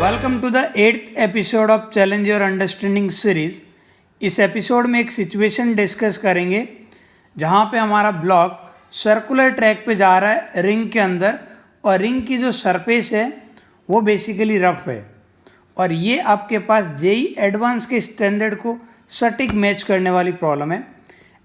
Welcome to the 8th episode of challenge your understanding series. इस episode में एक situation discuss करेंगे जहाँ पे हमारा ब्लॉक सर्कुलर ट्रैक पे जा रहा है रिंग के अंदर, और रिंग की जो सरफेस है वो बेसिकली रफ है, और ये आपके पास जेई एडवांस के स्टैंडर्ड को सटीक मैच करने वाली प्रॉब्लम है।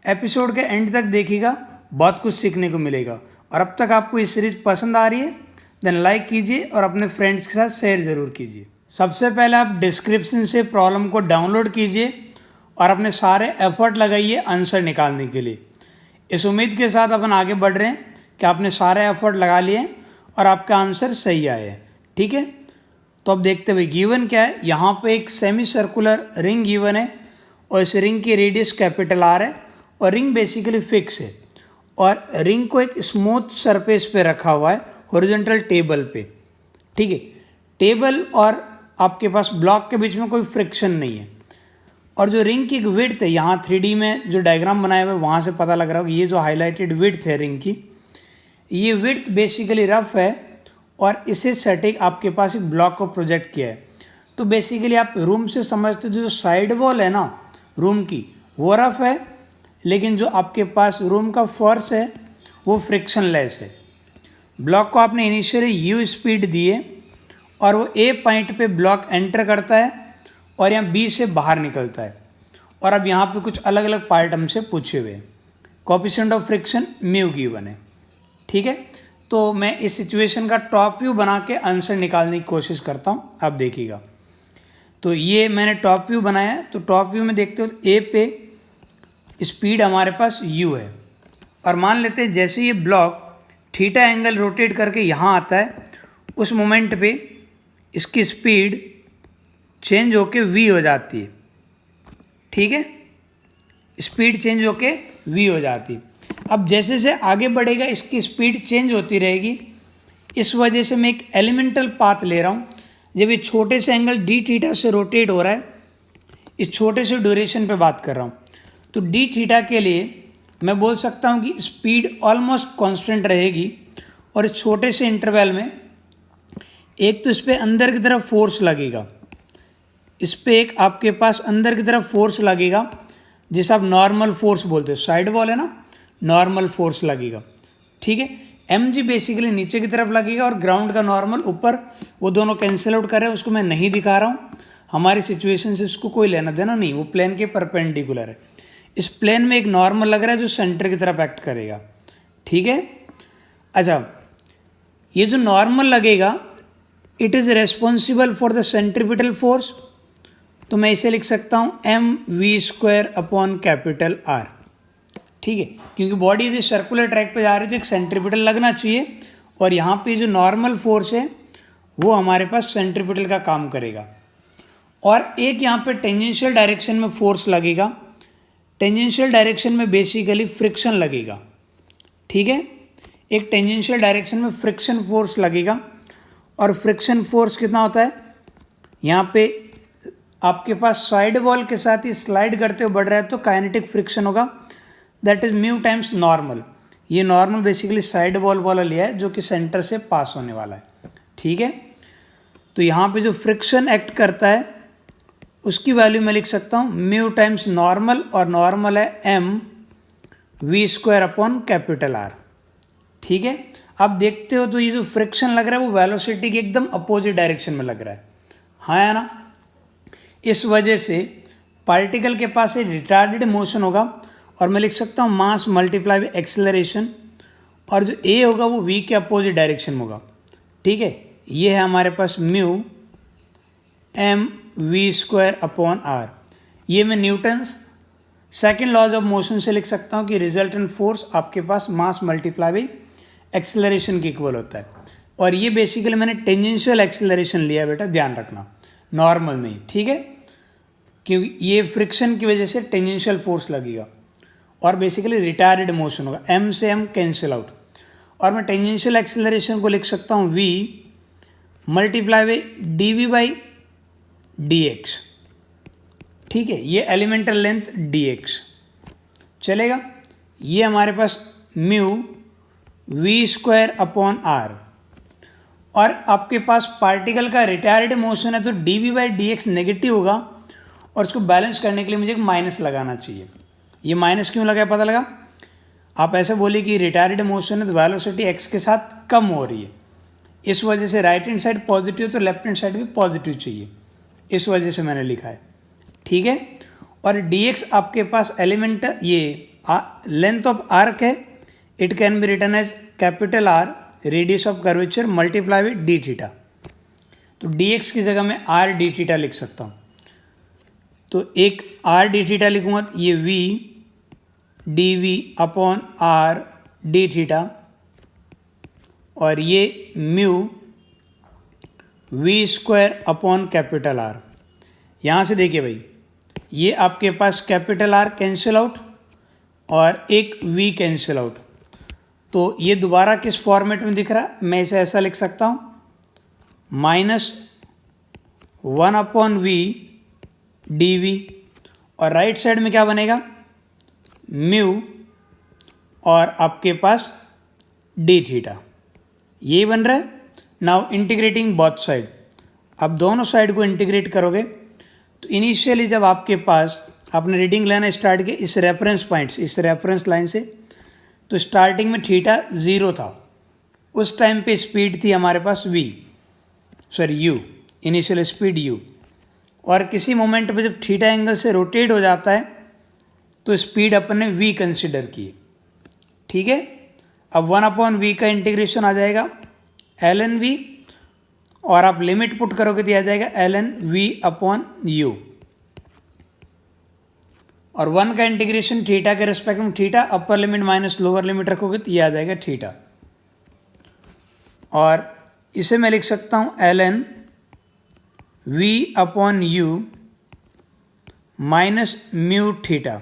एपिसोड के एंड तक देखिएगा, बहुत कुछ सीखने को मिलेगा। और अब तक आपको ये सीरीज पसंद आ रही है देन लाइक कीजिए और अपने फ्रेंड्स के साथ शेयर ज़रूर कीजिए। सबसे पहले आप डिस्क्रिप्शन से प्रॉब्लम को डाउनलोड कीजिए और अपने सारे एफर्ट लगाइए आंसर निकालने के लिए। इस उम्मीद के साथ अपन आगे बढ़ रहे हैं कि आपने सारे एफर्ट लगा लिए और आपका आंसर सही आया है। ठीक है, तो अब देखते हुए गिवन क्या है। यहाँ पे एक सेमी सर्कुलर रिंग गिवन है और इस रिंग की रेडियस कैपिटल आर है और रिंग बेसिकली फिक्स है, और रिंग को एक स्मूथ सरफेस पे रखा हुआ है हॉरिजॉन्टल टेबल पे। ठीक है, टेबल और आपके पास ब्लॉक के बीच में कोई फ्रिक्शन नहीं है, और जो रिंग की एक विड्थ है, यहाँ 3D में जो डायग्राम बनाया हुआ है वहाँ से पता लग रहा है कि ये जो हाईलाइटेड विड्थ है रिंग की, ये विड्थ बेसिकली रफ है और इसे सटीक आपके पास एक ब्लॉक को प्रोजेक्ट किया है। तो बेसिकली आप रूम से समझते हो जो साइड वॉल है ना रूम की, वो रफ है, लेकिन जो आपके पास रूम का फर्श है वो फ्रिक्शन लेस है। ब्लॉक को आपने इनिशियली यू स्पीड दी है और वो ए पॉइंट पे ब्लॉक एंटर करता है और यहाँ बी से बाहर निकलता है। और अब यहाँ पे कुछ अलग अलग पार्ट हमसे पूछे हुए हैं। Coefficient of friction mu given है। ठीक है, तो मैं इस सिचुएशन का टॉप व्यू बना के आंसर निकालने की कोशिश करता हूँ। आप देखिएगा, तो ये मैंने टॉप व्यू बनाया है। तो टॉप व्यू में देखते हो ए पे स्पीड हमारे पास यू है, और मान लेते हैं जैसे ये ब्लॉक थीटा एंगल रोटेट करके यहाँ आता है, उस मोमेंट पे इसकी स्पीड चेंज होके v हो जाती है। ठीक है, स्पीड चेंज होके v हो जाती है। अब जैसे जैसे आगे बढ़ेगा इसकी स्पीड चेंज होती रहेगी। इस वजह से मैं एक एलिमेंटल पाथ ले रहा हूँ। जब ये छोटे से एंगल d थीटा से रोटेट हो रहा है, इस छोटे से ड्यूरेशन पे बात कर रहा हूँ, तो d थीटा के लिए मैं बोल सकता हूँ कि स्पीड ऑलमोस्ट कांस्टेंट रहेगी। और इस छोटे से इंटरवल में एक तो इस पर अंदर की तरफ फोर्स लगेगा, इस पर एक आपके पास अंदर की तरफ फोर्स लगेगा जिसे आप नॉर्मल फोर्स बोलते हो। साइड वॉल है ना, नॉर्मल फोर्स लगेगा। ठीक है, mg बेसिकली नीचे की तरफ लगेगा और ग्राउंड का नॉर्मल ऊपर, वो दोनों कैंसिल आउट कर रहे हैं, उसको मैं नहीं दिखा रहा हूँ। हमारी सिचुएशन से इसको कोई लेना देना नहीं, वो प्लेन के परपेंडिकुलर है। इस प्लेन में एक नॉर्मल लग रहा है जो सेंटर की तरफ एक्ट करेगा। ठीक है, अच्छा, ये जो नॉर्मल लगेगा it is responsible for the centripetal force, तो मैं इसे लिख सकता हूँ mv² अपॉन कैपिटल R। ठीक है, क्योंकि बॉडी यदि सर्कुलर ट्रैक पे जा रही है तो एक सेंट्रीपिटल लगना चाहिए, और यहाँ पे जो नॉर्मल फोर्स है वो हमारे पास सेंट्रीपिटल का काम करेगा। और एक यहाँ पे टेंजेंशियल डायरेक्शन में फोर्स लगेगा। टेंजेंशियल डायरेक्शन में बेसिकली फ्रिक्शन लगेगा। ठीक है, एक टेंजेंशियल डायरेक्शन में फ्रिक्शन फोर्स लगेगा, और फ्रिक्शन फोर्स कितना होता है, यहाँ पे आपके पास साइड वॉल के साथ ही स्लाइड करते हुए बढ़ रहा है तो काइनेटिक फ्रिक्शन होगा, that is mu times normal. ये नॉर्मल बेसिकली साइड वॉल वाला लिया है जो कि सेंटर से पास होने वाला है। ठीक है, तो यहाँ पे जो फ्रिक्शन एक्ट करता है उसकी वैल्यू मैं लिख सकता हूँ म्यू टाइम्स नॉर्मल, और नॉर्मल है mv² अपॉन कैपिटल R। ठीक है, अब देखते हो तो ये जो फ्रिक्शन लग रहा है वो वेलोसिटी के एकदम अपोजिट डायरेक्शन में लग रहा है, हाँ या ना। इस वजह से पार्टिकल के पास एक रिटार्डेड मोशन होगा, और मैं लिख सकता हूँ मास मल्टीप्लाई बाई एक्सेलरेशन, और जो a होगा वो v के अपोजिट डायरेक्शन में होगा। ठीक है, ये है हमारे पास म्यू mv² अपॉन R। ये मैं Newton's second laws of motion से लिख सकता हूँ कि रिजल्टेंट फोर्स आपके पास मास मल्टीप्लाई बाई एक्सेलरेशन के इक्वल होता है। और ये बेसिकली मैंने टेंजेंशियल एक्सेलरेशन लिया है बेटा, ध्यान रखना, नॉर्मल नहीं। ठीक है, क्योंकि ये फ्रिक्शन की वजह से टेंजेंशियल फोर्स लगेगा और बेसिकली रिटायर्ड मोशन होगा, m से m कैंसिल आउट। और मैं टेंजेंशियल एक्सेलरेशन को लिख सकता हूँ v मल्टीप्लाई बाई dv/dx। ठीक है, ये एलिमेंटल लेंथ dx चलेगा। ये हमारे पास म्यू v² अपॉन R, और आपके पास पार्टिकल का रिटायर्ड मोशन है तो D V by D X negative होगा, और इसको बैलेंस करने के लिए मुझे एक माइनस लगाना चाहिए। ये माइनस क्यों लगा पता लगा? आप ऐसे बोलिए कि रिटायर्ड मोशन है तो वेलोसिटी एक्स के साथ कम हो रही है, इस वजह से राइट हैंड साइड पॉजिटिव तो लेफ्ट हैंड साइड भी पॉजिटिव चाहिए, इस वजह से मैंने लिखा है। ठीक है। और डी एक्स आपके पास एलिमेंट ये लेंथ ऑफ आर्क है, it can be written as capital R radius of curvature multiply with D theta. तो डी एक्स की जगह मैं आर डी थीटा लिख सकता हूँ। तो एक आर डी थीटा लिखूँगा तो ये V D V upon R D theta, और ये mu V square upon capital R. यहाँ से देखिए भाई, ये आपके पास कैपिटल आर कैंसिल आउट और एक वी कैंसिल आउट, तो ये दोबारा किस फॉर्मेट में दिख रहा है? मैं इसे ऐसा लिख सकता हूँ, -1 अपॉन वी डी वी, और राइट साइड में क्या बनेगा? म्यू और आपके पास डी थीटा, ये बन रहा है। नाउ इंटीग्रेटिंग बोथ साइड, अब दोनों साइड को इंटीग्रेट करोगे तो इनिशियली जब आपके पास आपने रीडिंग लेना स्टार्ट किया इस रेफरेंस पॉइंट से, इस रेफरेंस लाइन से, तो स्टार्टिंग में थीटा 0 था, उस टाइम पे स्पीड थी हमारे पास यू, इनिशियल स्पीड यू, और किसी मोमेंट पे जब थीटा एंगल से रोटेट हो जाता है तो स्पीड अपन ने वी कंसिडर की। ठीक है। अब 1 अपॉन वी का इंटीग्रेशन आ जाएगा एल एन वी, और आप लिमिट पुट करोगे तो आ जाएगा L N V upon U, और 1 का इंटीग्रेशन थीटा के रेस्पेक्ट में theta, upper limit minus lower limit रखोगे तो ये आ जाएगा थीटा, और इसे मैं लिख सकता हूँ L N V upon U minus mu theta,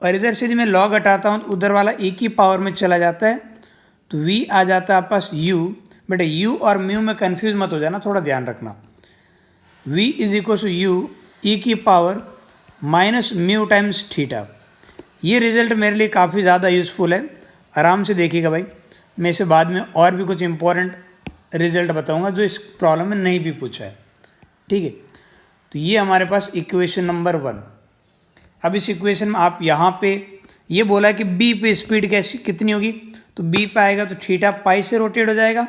और इधर से यदि मैं लॉग हटाता हूँ तो उधर वाला एक ही पावर में चला जाता है, तो v आ जाता है आपके पास u, बेटा u और म्यू में कंफ्यूज मत हो जाना, थोड़ा ध्यान रखना। v is equal to u e की power minus mu times theta. ये रिजल्ट मेरे लिए काफ़ी ज़्यादा यूज़फुल है, आराम से देखिएगा भाई, मैं इसे बाद में और भी कुछ इंपॉर्टेंट रिजल्ट बताऊंगा जो इस प्रॉब्लम में नहीं भी पूछा है। ठीक है। तो ये हमारे पास इक्वेशन नंबर 1। अब इस इक्वेशन में आप यहाँ पे ये बोला कि b पे स्पीड कैसी कितनी होगी, तो b पे आएगा तो थीटा पाई से रोटेट हो जाएगा,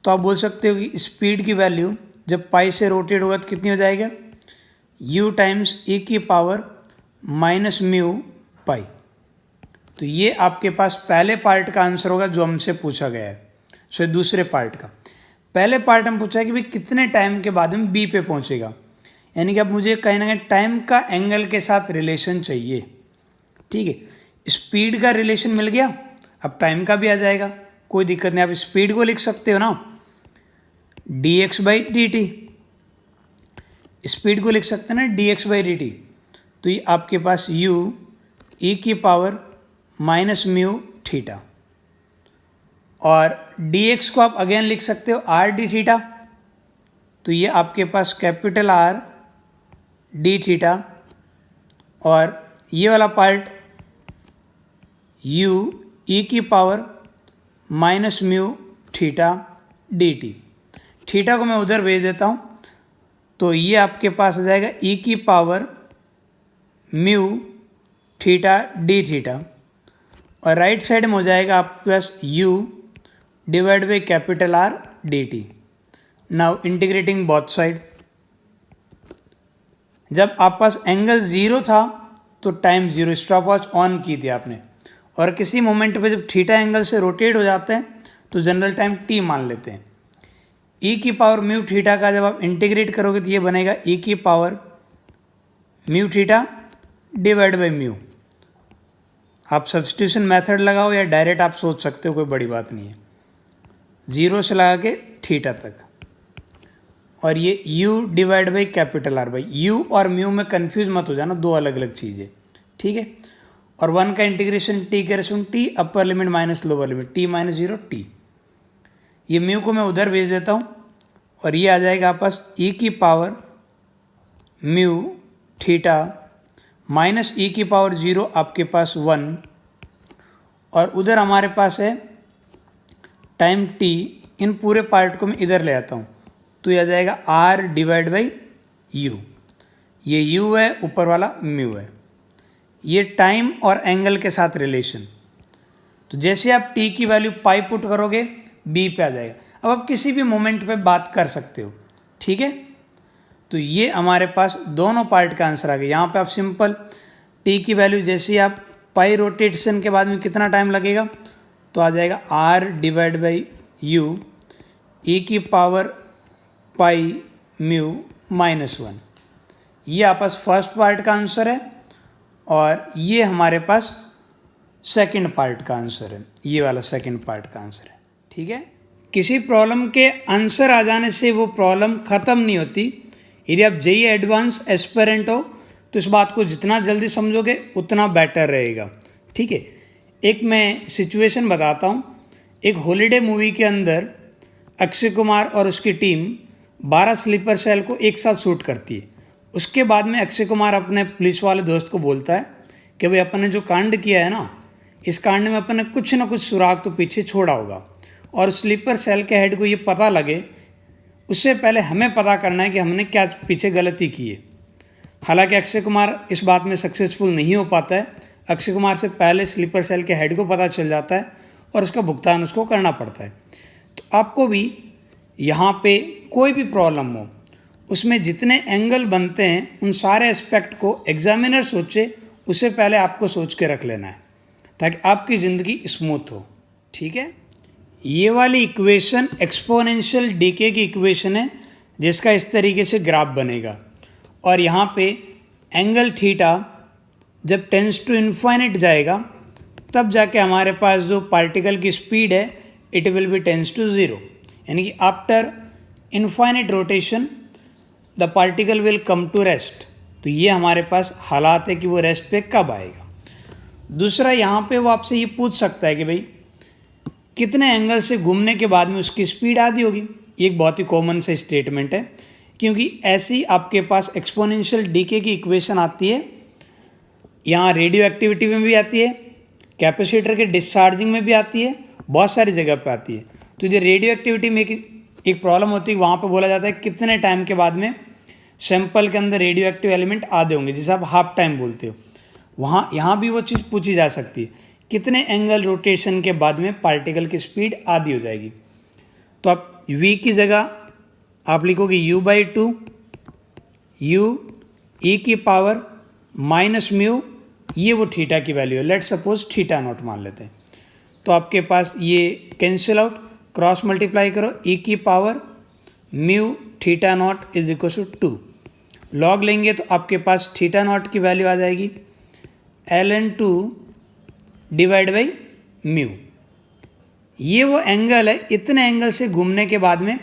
तो आप बोल सकते हो कि स्पीड की वैल्यू जब पाई से रोटेट होगा तो कितनी हो जाएगा? u टाइम्स e की पावर माइनस म्यू पाई। तो ये आपके पास पहले पार्ट का आंसर होगा जो हमसे पूछा गया है। सो दूसरे पार्ट का, पहले पार्ट हम पूछा है कि भाई कितने टाइम के बाद में b पे पहुँचेगा, यानी कि अब मुझे कहीं ना कहीं टाइम का एंगल के साथ रिलेशन चाहिए। ठीक है। स्पीड का रिलेशन मिल गया, अब टाइम का भी आ जाएगा, कोई दिक्कत नहीं। आप स्पीड को लिख सकते हो ना D x by D T, speed को लिख सकते हैं ना D x by D T, तो ये आपके पास u e की पावर माइनस म्यू थीटा, और dx को आप अगेन लिख सकते हो आर डी थीटा, तो ये आपके पास कैपिटल आर डी थीटा, और ये वाला पार्ट u e की power minus mu theta D T. Theta को मैं उधर भेज देता हूँ, तो ये आपके पास आ जाएगा e की power mu theta D theta, और राइट साइड में हो जाएगा आपके पास u divide by capital R D T. Now integrating both side, जब आप पास एंगल 0 था तो टाइम 0, स्टॉप वॉच ऑन की थी आपने, और किसी मोमेंट पे जब थीटा एंगल से रोटेट हो जाते हैं तो जनरल टाइम t मान लेते हैं। e की पावर म्यू थीटा का जब आप इंटीग्रेट करोगे तो ये बनेगा e की power mu theta divide by mu. आप सब्स्टिट्यूशन मेथड लगाओ या डायरेक्ट आप सोच सकते हो, कोई बड़ी बात नहीं है, 0 से लगा के थीटा तक, और ये u divide by capital R by u और म्यू में कंफ्यूज मत हो जाना, दो अलग अलग चीज़ें। ठीक है। और 1 का इंटीग्रेशन t के रेस्पेक्ट t, अपर limit minus lower limit t minus 0 t। ये म्यू को मैं उधर भेज देता हूँ, और ये आ जाएगा आपके पास e की power mu theta minus e की पावर 0 आपके पास 1, और उधर हमारे पास है टाइम t इन पूरे पार्ट को मैं इधर ले आता हूँ, तो ये आ जाएगा r डिवाइड बाई यू। ये u है, ऊपर वाला म्यू है। ये टाइम और एंगल के साथ रिलेशन। तो जैसे आप t की वैल्यू पाई पुट करोगे b पे आ जाएगा। अब आप किसी भी मोमेंट पे बात कर सकते हो, ठीक है। तो ये हमारे पास दोनों पार्ट का आंसर आ गया। यहाँ पे आप सिंपल t की वैल्यू जैसे आप पाई रोटेशन के बाद में कितना टाइम लगेगा, तो आ जाएगा r divide by you e की पावर पाई म्यू -1। ये आपस फर्स्ट पार्ट का आंसर है और ये हमारे पास सेकंड पार्ट का आंसर है। ये वाला सेकंड पार्ट का आंसर है, ठीक है। किसी प्रॉब्लम के आंसर आ जाने से वो प्रॉब्लम ख़त्म नहीं होती। यदि आप जेईई एडवांस एस्पिरेंट हो तो इस बात को जितना जल्दी समझोगे उतना बेटर रहेगा, ठीक है। एक मैं सिचुएशन बताता हूँ। एक हॉलीडे मूवी के अंदर अक्षय कुमार और उसकी टीम 12 स्लीपर सेल को एक साथ शूट करती है। उसके बाद में अक्षय कुमार अपने पुलिस वाले दोस्त को बोलता है कि भाई अपन ने जो कांड किया है ना, इस कांड में अपन ने कुछ ना कुछ सुराग तो पीछे छोड़ा होगा, और स्लीपर सेल के हेड को ये पता लगे उससे पहले हमें पता करना है कि हमने क्या पीछे गलती की है। हालांकि अक्षय कुमार इस बात में सक्सेसफुल नहीं हो पाता है। अक्षय कुमार से पहले स्लीपर सेल के हेड को पता चल जाता है और उसका भुगतान उसको करना पड़ता है। तो आपको भी यहाँ पे कोई भी प्रॉब्लम हो, उसमें जितने एंगल बनते हैं उन सारे एस्पेक्ट को एग्जामिनर सोचे उससे पहले आपको सोच के रख लेना है, ताकि आपकी ज़िंदगी स्मूथ हो, ठीक है। ये वाली इक्वेशन एक्सपोनेंशियल डीके की इक्वेशन है, जिसका इस तरीके से ग्राफ बनेगा। और यहाँ पे एंगल थीटा जब टेंस टू इन्फाइनिट जाएगा तब जाके हमारे पास जो पार्टिकल की स्पीड है it will be tends to 0, यानी कि after infinite rotation the particle will come to rest. तो ये हमारे पास हालात है कि वो रेस्ट पे कब आएगा। दूसरा, यहाँ पे वो आपसे ये पूछ सकता है कि भाई कितने एंगल से घूमने के बाद में उसकी स्पीड आधी होगी। ये एक बहुत ही कॉमन से स्टेटमेंट है, क्योंकि ऐसी आपके पास एक्सपोनेंशियल डीके की इक्वेशन आती है। यहाँ रेडियो एक्टिविटी में भी आती है, कैपेसिटर के डिस्चार्जिंग में भी आती है, बहुत सारी जगह पे आती है। तो जो रेडियो एक्टिविटी में एक प्रॉब्लम होती है, वहाँ पे बोला जाता है कितने टाइम के बाद में सैंपल के अंदर रेडियो एक्टिव एलिमेंट आधे होंगे, जिसे आप हाफ टाइम बोलते हो। वहाँ यहाँ भी वो चीज़ पूछी जा सकती है, कितने एंगल रोटेशन के बाद में पार्टिकल की स्पीड आधी हो जाएगी। तो आप v की जगह आप लिखोगे u/2 u e की पावर -μ, ये वो थीटा की वैल्यू है। लेट सपोज थीटा नॉट मान लेते हैं। तो आपके पास ये कैंसिल आउट, क्रॉस मल्टीप्लाई करो, e की power mu theta not is equal to 2। Log लेंगे तो आपके पास थीटा नॉट की वैल्यू आ जाएगी ln2 डिवाइड बाई म्यू। ये वो एंगल है, इतने एंगल से घूमने के बाद में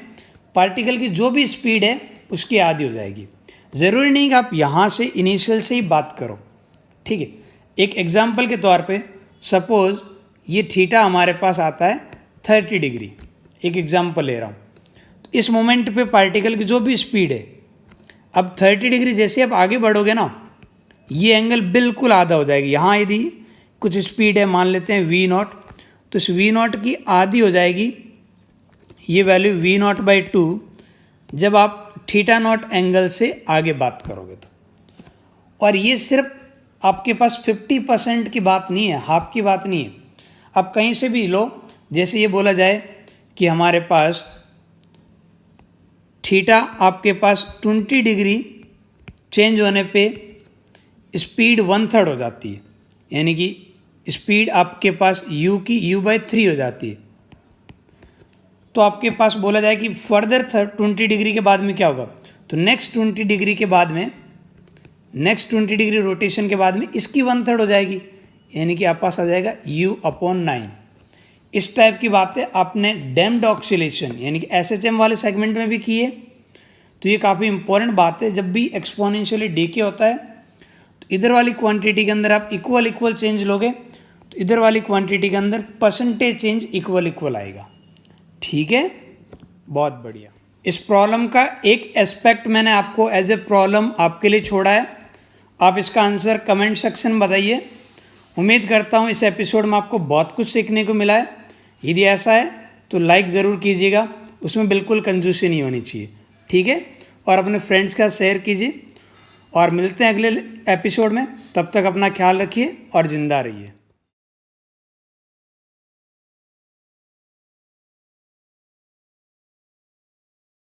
पार्टिकल की जो भी स्पीड है उसकी आधी हो जाएगी। ज़रूरी नहीं कि आप यहाँ से इनिशियल से ही बात करो, ठीक है। एक एग्जांपल के तौर पे सपोज ये थीटा हमारे पास आता है 30 डिग्री, एक एग्जांपल ले रहा हूँ। तो इस मोमेंट पे पार्टिकल की जो भी स्पीड है, अब 30 डिग्री जैसे आप आगे बढ़ोगे ना, ये एंगल बिल्कुल आधा हो जाएगी। यहाँ यदि कुछ स्पीड है, मान लेते हैं v0, तो इस v0 की आधी हो जाएगी ये वैल्यू v0/2 जब आप थीटा नॉट एंगल से आगे बात करोगे तो। और ये सिर्फ आपके पास 50% की बात नहीं है, हाफ की बात नहीं है। अब कहीं से भी लो, जैसे ये बोला जाए कि हमारे पास थीटा आपके पास 20 डिग्री चेंज होने पे स्पीड 1/3 हो जाती है, यानी कि स्पीड आपके पास u की u/3 हो जाती है। तो आपके पास बोला जाए कि फर्दर 20 डिग्री के बाद में क्या होगा, तो नेक्स्ट 20 डिग्री के बाद में, नेक्स्ट 20 डिग्री रोटेशन के बाद में इसकी 1/3 हो जाएगी, यानी कि आपके पास आ जाएगा u/9। इस टाइप की बातें आपने डैम्प्ड ऑक्सीलेशन यानी कि SHM वाले सेगमेंट में भी की है। तो ये काफ़ी इंपॉर्टेंट बात है। जब भी एक्सपोनेंशियली डीके होता है तो इधर वाली क्वांटिटी के अंदर आप इक्वल चेंज लोगे, तो इधर वाली क्वांटिटी के अंदर परसेंटेज चेंज इक्वल आएगा, ठीक है। बहुत बढ़िया। इस प्रॉब्लम का एक एस्पेक्ट मैंने आपको एज ए प्रॉब्लम आपके लिए छोड़ा है। आप इसका आंसर कमेंट सेक्शन में बताइए। उम्मीद करता हूँ इस एपिसोड में आपको बहुत कुछ सीखने को मिला है। यदि ऐसा है तो लाइक ज़रूर कीजिएगा, उसमें बिल्कुल कंजूसी नहीं होनी चाहिए, ठीक है। और अपने फ्रेंड्स के साथ शेयर कीजिए और मिलते हैं अगले एपिसोड में। तब तक अपना ख्याल रखिए और ज़िंदा रहिए।